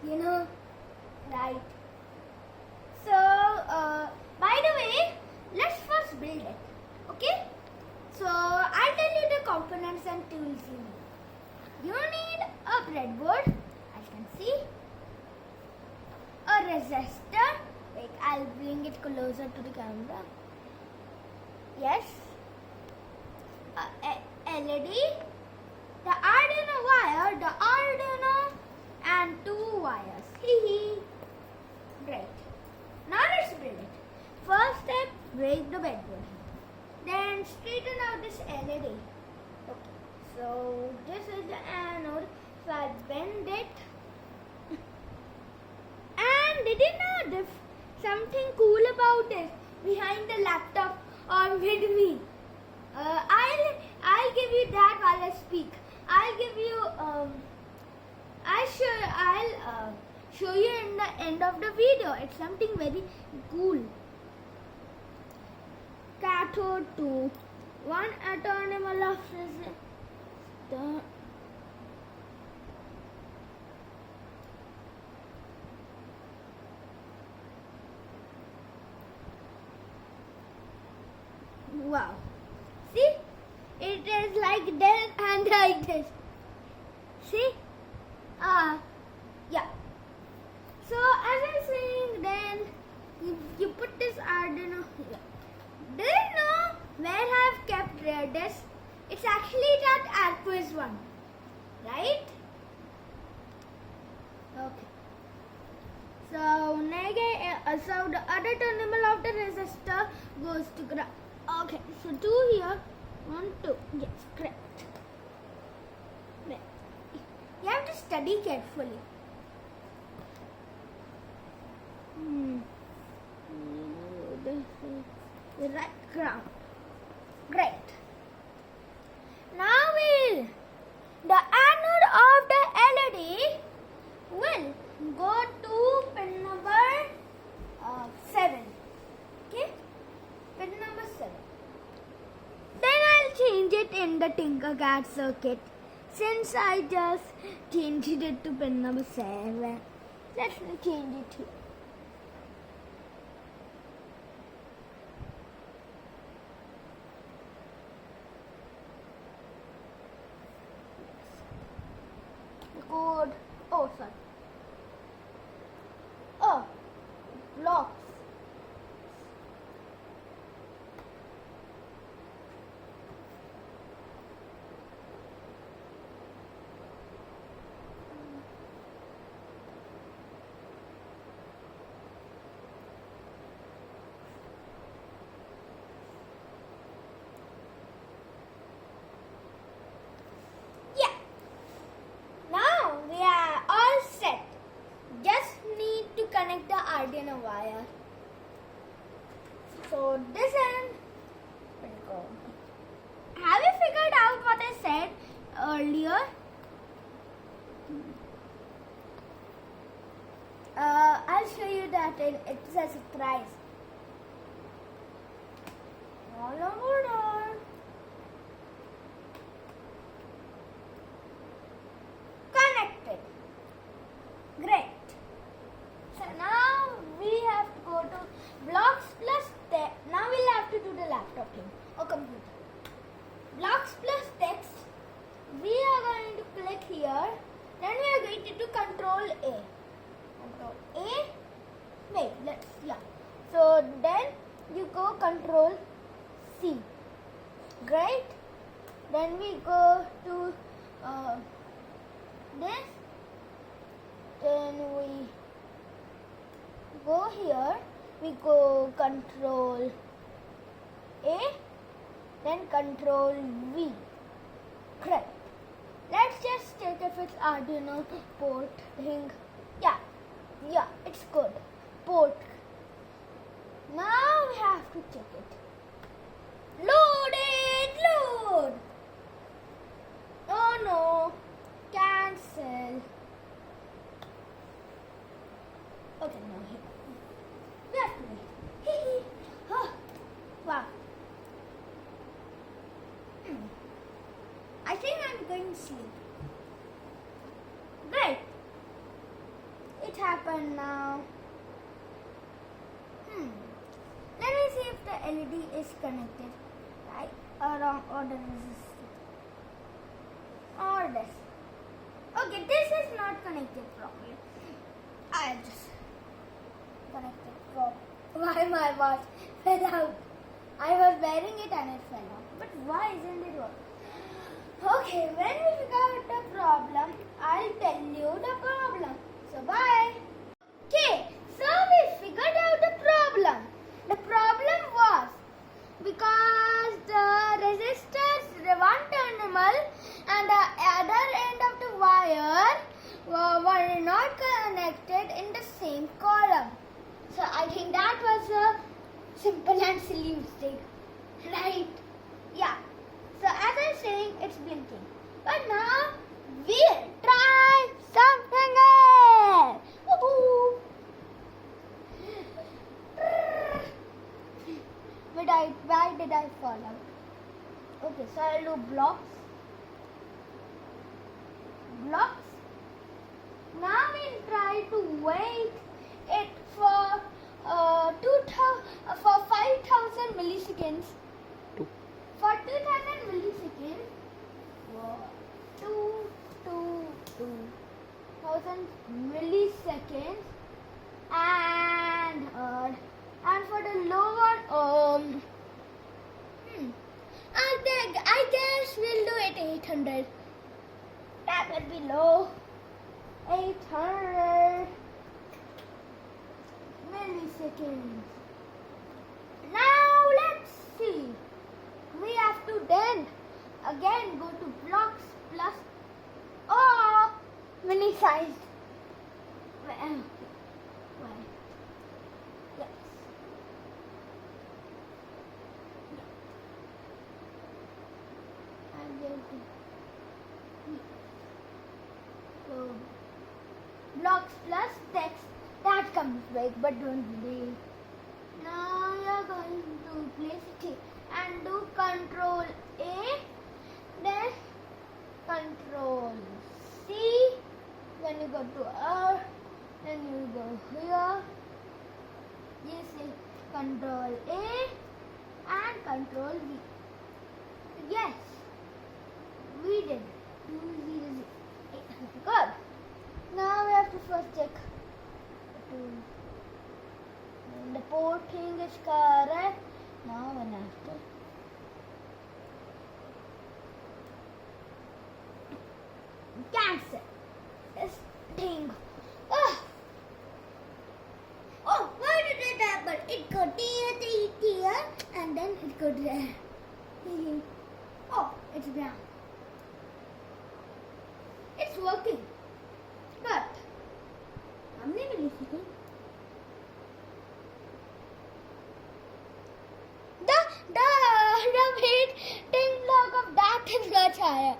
you know, right? So, by the way, let's first build it, okay? So, I'll tell you the components and tools you need. You need a breadboard, as you can see, a resistor, like I'll bring it closer to the camera. Yes, a LED, the Arduino wire, the Arduino, and 2 wires. Great. Now let's build it. First step, break the breadboard. Then straighten out this LED. Okay. So this is the anode. So I'll bend it. And did you know this? Something cool about this behind the laptop or with me. I'll give you that while I speak. I'll give you I'll show you in the end of the video. It's something very cool. Cathode to one terminal of resistor. Wow. See? It is like this and like this. See? Yeah. So as I'm saying, then you put this Arduino here. Do you know where I've kept this? It's actually that Advay one. Right? Okay. So, so the other terminal of the resistor goes to ground. Okay, so 2 here, 1, 2. Yes, correct. You have to study carefully. This is the right ground. Great. Now the anode of the LED will go to pin number 7. Okay? Pin number 7. Then I'll change it in the TinkerCAD circuit. Since I just changed it to pin number 7, let's change it here. Code. Oh, sorry. Oh, blocks. Connect the Arduino wire. So this end will go. Have you figured out what I said earlier? I'll show you that it's a surprise. All over. Connected. Great. So now we have to go to blocks plus text. Now we'll have to do the laptop thing or computer. Blocks plus text. We are going to click here. Then we are going to do Control A. Control A. Wait, So then you go Control C. Great. Then we go to this. Then we go here, we go Control A, then Control V. Correct. Let's just check if it's Arduino port thing. Yeah, it's good. Port. Now we have to check it. Load. Oh no. Cancel. Okay, now here. We have to wait. Oh, wow. I think I'm going to sleep. Great. And now, let me see if the LED is connected, right, or wrong, or the resistor, or this. Okay, this is not connected properly. I just connected properly. Why my watch fell out? I was wearing it and it fell out. But why isn't it working? Okay, when we figure out the problem, I'll tell you the problem. So bye. Okay, so we figured out the problem. The problem was because the resistors, the one terminal and the other end of the wire were not connected in the same column. So I think that was a simple and silly mistake, right? Yeah. So as I was saying, it's blinking. But now we'll try something else. Woohoo! Why did I fall out? Okay, so I'll do blocks. Now we'll try to wait it for 5,000 milliseconds. For 2,000 milliseconds. 2,000 milliseconds. And for the low one, I guess we'll do it 800. That would be low. 800 milliseconds. Now let's see. We have to then again go to blocks plus or mini sized. Yes. I'm going to so blocks plus text, that comes big, but don't delay. Now you're going to place it and do Control A, then Control C. When you go to R, then you go here. You say Control A and Control V. Yes, we did. 200. Good. Now we have to first check the porting is correct. Now when I have to cancel this thing. Oh, why did it happen? It got here, and then it got there. Oh, it's brown. It's working. But how many milliseconds? The waiting block of that is much higher.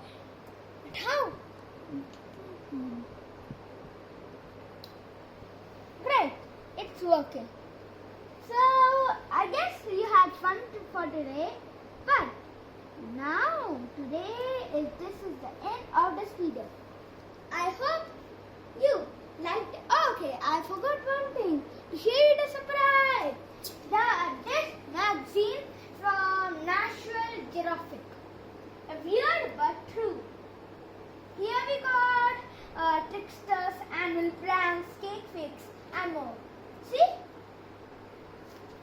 But how? Great, it's working. So I guess you had fun for today. But now this is the end of this video. I hope you liked it. Okay, I forgot one thing. To share you the surprise. This magazine from National Geographic. A weird but true. Here we got tricksters, annual pranks, cake fakes, and more. See?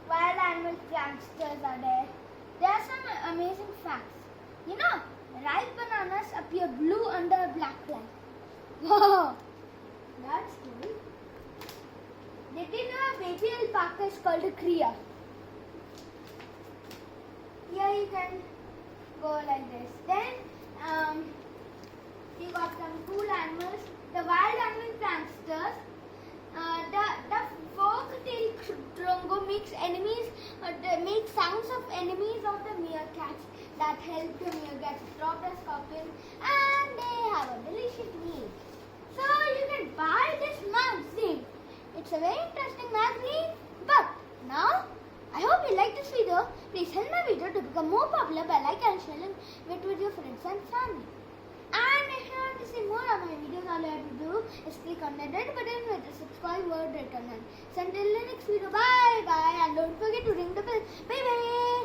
Wild animal pranksters are there. There are some amazing facts. You know, ripe bananas appear blue under a black light. Wow, that's cool. Did you know a baby alpaca is called a cria? Here you can go like this. Then you got some cool animals. The wild animal pranksters. The folk-tale Drongo makes sounds of enemies of the meerkats that help the meerkats stop the scorpion, and they have a delicious meal. So you can buy this magazine. It's a very interesting magazine. But now, I hope you like this video. Please help my video to become more popular by liking and sharing it with your friends and family. And if you want to see more of my videos, all you have to do is click click on the red button with the subscribe word written on. So until the next video, bye bye, and don't forget to ring the bell. Bye bye.